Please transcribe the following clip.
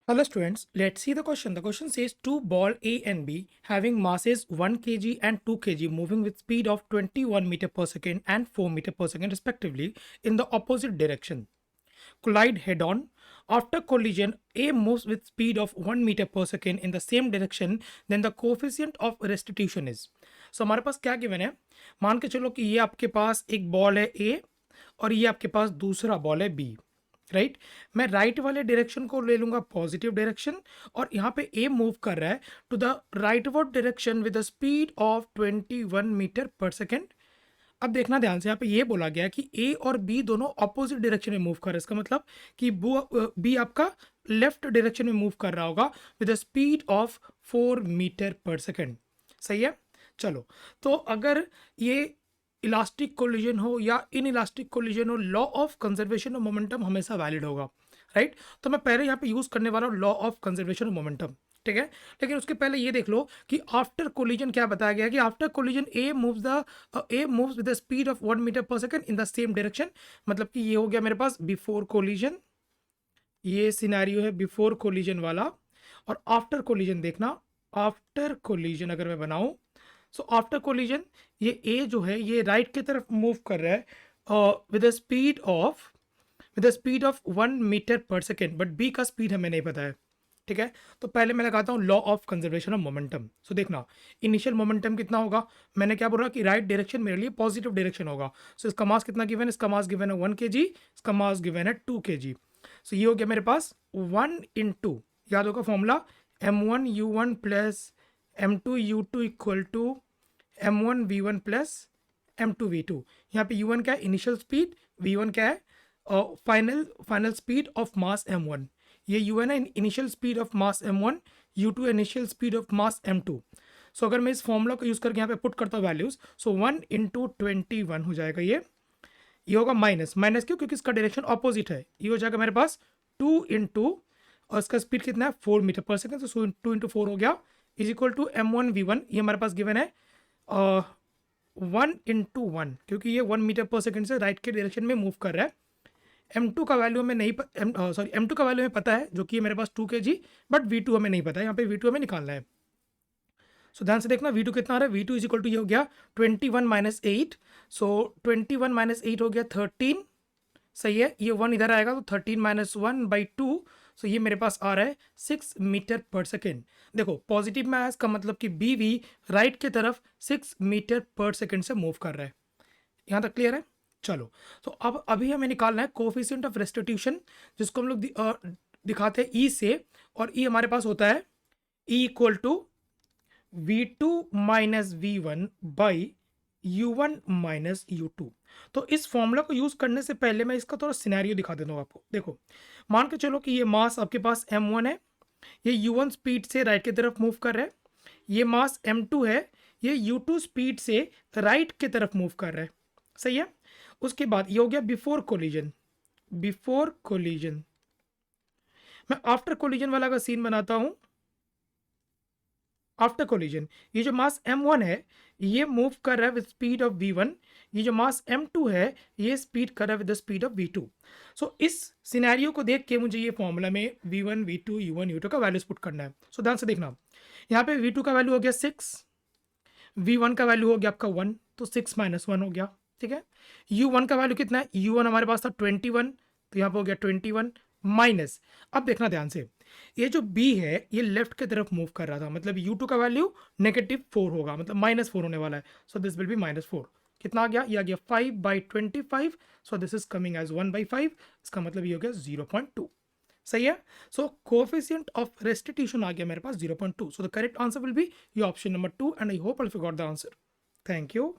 Hello students, let's see the question. The question says two ball A and B having masses 1 kg and 2 kg moving with speed of 21 meter per second and 4 meter per second respectively in the opposite direction. Collide head on. After collision, A moves with speed of 1 meter per second in the same direction, then the coefficient of restitution is. So हमारे पास क्या given है, मान के चलो कि ये आपके पास एक बॉल है A और ये आपके पास दूसरा बॉल है B, राइट मैं राइट वाले डायरेक्शन को ले लूंगा पॉजिटिव डायरेक्शन और यहाँ पे ए मूव कर रहा है to the rightward direction with the speed of 21 metre per second. अब देखना ध्यान से, यहाँ पे ये बोला गया कि ए और बी दोनों ऑपोजिट डायरेक्शन में मूव कर रहे हैं. इसका मतलब कि बी आपका लेफ्ट डायरेक्शन में मूव कर रहा होगा with the speed of 4 metre per second. सही है. चलो, तो अगर ये इलास्टिक कोलिजन हो या इन इलास्टिक कोलिजन हो, law of conservation of momentum हमेशा वैलिड होगा, राइट. तो मैं पहले यहाँ पे यूज करने वाला हूँ law of conservation of momentum, ठीक है. लेकिन उसके पहले ये देख लो कि आफ्टर कोलिजन क्या बताया गया कि after collision A moves with the speed of 1 metre per second in the same direction. मतलब कि ये हो गया मेरे पास बिफोर कोलिजन, ये सिनेरियो है बिफोर कोलिजन वाला. और आफ्टर कोलिजन देखना, आफ्टर कोलिजन अगर मैं बनाऊं, सो आफ्टर कोलिजन ये ए जो है ये राइट की तरफ मूव कर रहा है with the speed of 1 metre per second, but B का स्पीड हमें नहीं पता है, ठीक है. तो पहले मैं लगाता हूँ law of conservation of momentum. So देखना, इनिशियल मोमेंटम कितना होगा, मैंने क्या बोला कि राइट डायरेक्शन मेरे लिए पॉजिटिव डायरेक्शन होगा. सो इसका मास कितना गिवन है, इसका मास गिवन है 1 kg, इसका मास गिवन है 2 kg. सो ये हो गया मेरे पास 1 इंटू, याद होगा formula, m1u1 plus m2u2 equal to m1v1 plus m2v2. यहाँ पे u1 क्या है, इनिशियल स्पीड, v1 क्या है, final speed of mass m1. ये u1 है initial speed of mass m1, u2 initial speed of mass m2. सो अगर मैं इस फॉर्मूला को यूज करके यहाँ पे पुट करता हूँ वैल्यूज, सो 1 इंटू 21 हो जाएगा. ये होगा माइनस क्यों, क्योंकि इसका डायरेक्शन ऑपोजिट है. ये हो जाएगा मेरे पास 2 इंटू, और इसका स्पीड कितना है 4 मीटर पर सेकेंड, तो 2 इंटू 4 हो गया इज इक्वल टू m1v1. ये हमारे पास गिवन है 1 इंटू 1, क्योंकि ये 1 मीटर पर सेकेंड से राइट के डायरेक्शन में मूव कर रहा है. m2 का वैल्यू हमें नहीं m2 का वैल्यू हमें पता है जो कि है मेरे पास 2 kg, बट v2 हमें नहीं पता है. यहाँ पे v2 हमें निकालना है. सो ध्यान से देखना v2 कितना आ रहा है, v2 इज इक्वल टू ये हो गया 21 माइनस 8. सो 21 माइनस 8 हो गया 13. सही है, ये 1 इधर आएगा तो 13 माइनस 1/2. सो ये मेरे पास आ रहा है 6 मीटर पर सेकेंड. देखो पॉजिटिव में आया, इसका मतलब कि बी वी राइट की तरफ 6 मीटर पर सेकेंड से मूव कर रहा है. यहाँ तक क्लियर है. चलो, तो अब अभी हमें निकालना है कोफिशिएंट ऑफ रेस्टिट्यूशन, जिसको हम लोग दिखाते हैं ई से, और ई हमारे पास होता है e equal to v2 minus v1 by u1 minus u2. तो इस फॉर्मूला को यूज करने से पहले मैं इसका थोड़ा सिनेरियो दिखा देता हूँ आपको. देखो, मान के चलो कि ये मास आपके पास m1 है, ये u1 स्पीड से राइट की तरफ मूव कर रहा है. ये मास m2 है, ये u2 स्पीड से राइट की तरफ मूव कर रहा है. सही है. उसके बाद ये हो गया बिफोर कोलिजन. मैं आफ्टर कोलिजन वाला का सीन बनाता हूं. आफ्टर कोलिजन ये जो मास m1 है ये मूव कर रहा है विद स्पीड ऑफ v1, ये जो मास m2 है ये स्पीड कर रहा है with the speed of v2. सो इस सिनेरियो को देख के मुझे ये फॉर्मूला में v1 v2 u1 u2 का वैल्यूज पुट करना है. सो ध्यान से देखना, यहाँ पे v2 का वैल्यू हो गया 6, v1 का वैल्यू हो गया आपका 1, तो 6 माइनस 1 हो गया. ठीक है. u1 का वैल्यू कितना है, u1 हमारे पास था 21, तो यहाँ पे हो गया 21 माइनस. अब देखना ध्यान से, ये जो b है ये लेफ्ट की तरफ मूव कर रहा था, मतलब u2 का वैल्यू -4 होगा, मतलब -4 होने वाला है. So this will be -4. कितना आ गया, ये आ गया 5/25. So this is coming as 1/5. इसका मतलब ये हो गया 0.2. सही है. सो कोएफिशिएंट ऑफ रेस्टिट्यूशन आ गया मेरे पास 0.2. So the correct answer will be your option number 2 and I hope I got the answer. Thank you.